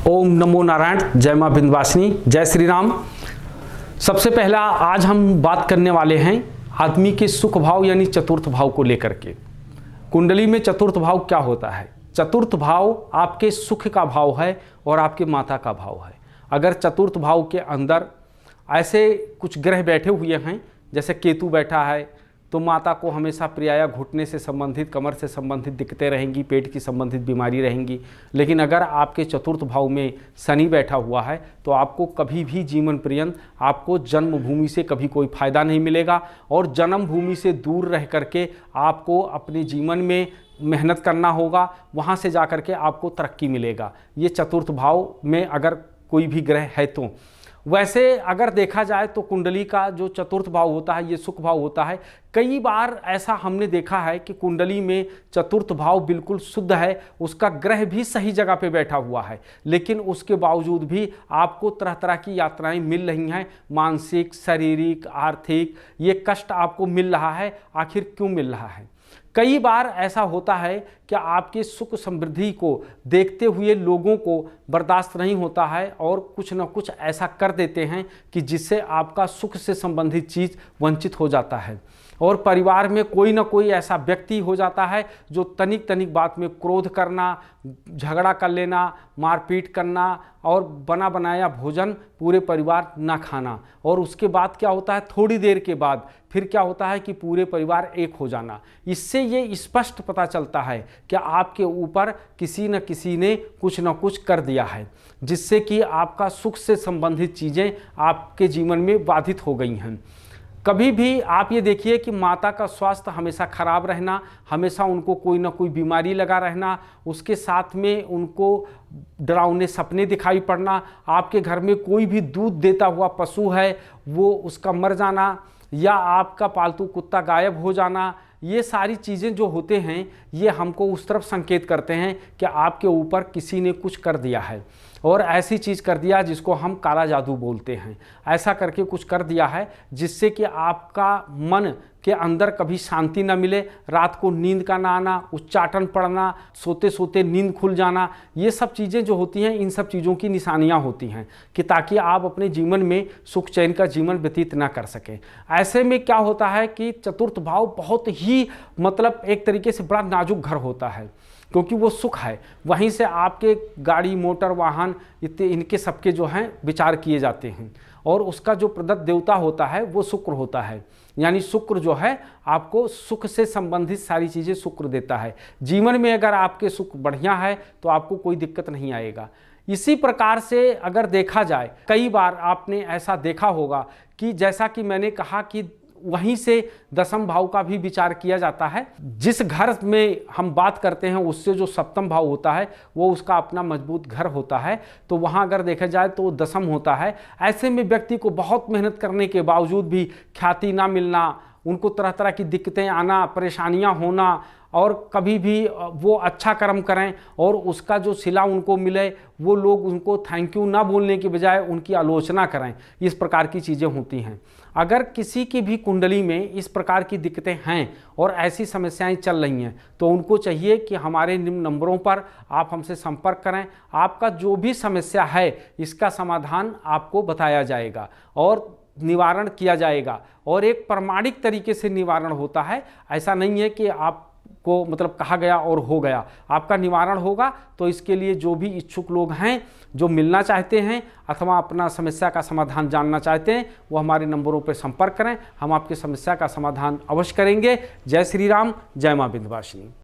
ओम नमो नारायण। जय मां विंध्यवासिनी। जय श्री राम। सबसे पहला आज हम बात करने वाले हैं आदमी के सुख भाव यानी चतुर्थ भाव को लेकर के। कुंडली में चतुर्थ भाव क्या होता है? चतुर्थ भाव आपके सुख का भाव है और आपके माता का भाव है। अगर चतुर्थ भाव के अंदर ऐसे कुछ ग्रह बैठे हुए हैं, जैसे केतु बैठा है, तो माता को हमेशा प्रायः घुटने से संबंधित, कमर से संबंधित दिक्कतें रहेंगी, पेट की संबंधित बीमारी रहेंगी। लेकिन अगर आपके चतुर्थ भाव में शनि बैठा हुआ है तो आपको कभी भी जीवन पर्यंत आपको जन्मभूमि से कभी कोई फायदा नहीं मिलेगा और जन्मभूमि से दूर रह करके आपको अपने जीवन में मेहनत करना होगा, वहाँ से जा कर के आपको तरक्की मिलेगा। ये चतुर्थ भाव में अगर कोई भी ग्रह है तो। वैसे अगर देखा जाए तो कुंडली का जो चतुर्थ भाव होता है ये सुख भाव होता है। कई बार ऐसा हमने देखा है कि कुंडली में चतुर्थ भाव बिल्कुल शुद्ध है, उसका ग्रह भी सही जगह पे बैठा हुआ है, लेकिन उसके बावजूद भी आपको तरह तरह की यात्राएं मिल रही हैं। मानसिक, शारीरिक, आर्थिक ये कष्ट आपको मिल रहा है। आखिर क्यों मिल रहा है? कई बार ऐसा होता है कि आपके सुख समृद्धि को देखते हुए लोगों को बर्दाश्त नहीं होता है और कुछ न कुछ ऐसा कर देते हैं कि जिससे आपका सुख से संबंधित चीज़ वंचित हो जाता है। और परिवार में कोई ना कोई ऐसा व्यक्ति हो जाता है जो तनिक तनिक बात में क्रोध करना, झगड़ा कर लेना, मारपीट करना और बना बनाया भोजन पूरे परिवार ना खाना। और उसके बाद क्या होता है, थोड़ी देर के बाद फिर क्या होता है कि पूरे परिवार एक हो जाना। इससे ये स्पष्ट पता चलता है कि आपके ऊपर किसी न किसी ने कुछ न कुछ कर दिया है, जिससे कि आपका सुख से संबंधित चीज़ें आपके जीवन में बाधित हो गई हैं। कभी भी आप ये देखिए कि माता का स्वास्थ्य हमेशा खराब रहना, हमेशा उनको कोई ना कोई बीमारी लगा रहना, उसके साथ में उनको डरावने सपने दिखाई पड़ना, आपके घर में कोई भी दूध देता हुआ पशु है वो उसका मर जाना, या आपका पालतू कुत्ता गायब हो जाना, ये सारी चीज़ें जो होते हैं ये हमको उस तरफ संकेत करते हैं कि आपके ऊपर किसी ने कुछ कर दिया है और ऐसी चीज़ कर दिया जिसको हम काला जादू बोलते हैं। ऐसा करके कुछ कर दिया है जिससे कि आपका मन के अंदर कभी शांति ना मिले, रात को नींद का ना आना, उच्चाटन पड़ना, सोते सोते नींद खुल जाना, ये सब चीज़ें जो होती हैं इन सब चीज़ों की निशानियां होती हैं कि ताकि आप अपने जीवन में सुख चैन का जीवन व्यतीत ना कर सकें। ऐसे में क्या होता है कि चतुर्थ भाव बहुत ही मतलब एक तरीके से बड़ा नाजुक घर होता है, क्योंकि वो सुख है। वहीं से आपके गाड़ी, मोटर, वाहन इनके सबके जो हैं विचार किए जाते हैं और उसका जो प्रदत्त देवता होता है वो शुक्र होता है। यानी शुक्र जो है आपको सुख से संबंधित सारी चीज़ें शुक्र देता है। जीवन में अगर आपके सुख बढ़िया है तो आपको कोई दिक्कत नहीं आएगा। इसी प्रकार से अगर देखा जाए, कई बार आपने ऐसा देखा होगा कि जैसा कि मैंने कहा कि वहीं से दसम भाव का भी विचार किया जाता है। जिस घर में हम बात करते हैं उससे जो सप्तम भाव होता है वो उसका अपना मजबूत घर होता है, तो वहाँ अगर देखा जाए तो दसम होता है। ऐसे में व्यक्ति को बहुत मेहनत करने के बावजूद भी ख्याति ना मिलना, उनको तरह तरह की दिक्कतें आना, परेशानियाँ होना, और कभी भी वो अच्छा कर्म करें और उसका जो सिला उनको मिले वो लोग उनको थैंक यू ना बोलने की बजाय उनकी आलोचना करें। इस प्रकार की चीज़ें होती हैं। अगर किसी की भी कुंडली में इस प्रकार की दिक्कतें हैं और ऐसी समस्याएं चल रही हैं तो उनको चाहिए कि हमारे निम्न नंबरों पर आप हमसे संपर्क करें। आपका जो भी समस्या है इसका समाधान आपको बताया जाएगा और निवारण किया जाएगा, और एक प्रामाणिक तरीके से निवारण होता है। ऐसा नहीं है कि आप को मतलब कहा गया और हो गया। आपका निवारण होगा। तो इसके लिए जो भी इच्छुक लोग हैं, जो मिलना चाहते हैं अथवा अपना समस्या का समाधान जानना चाहते हैं, वो हमारे नंबरों पर संपर्क करें। हम आपकी समस्या का समाधान अवश्य करेंगे। जय श्री राम। जय मां विंध्यवासिनी।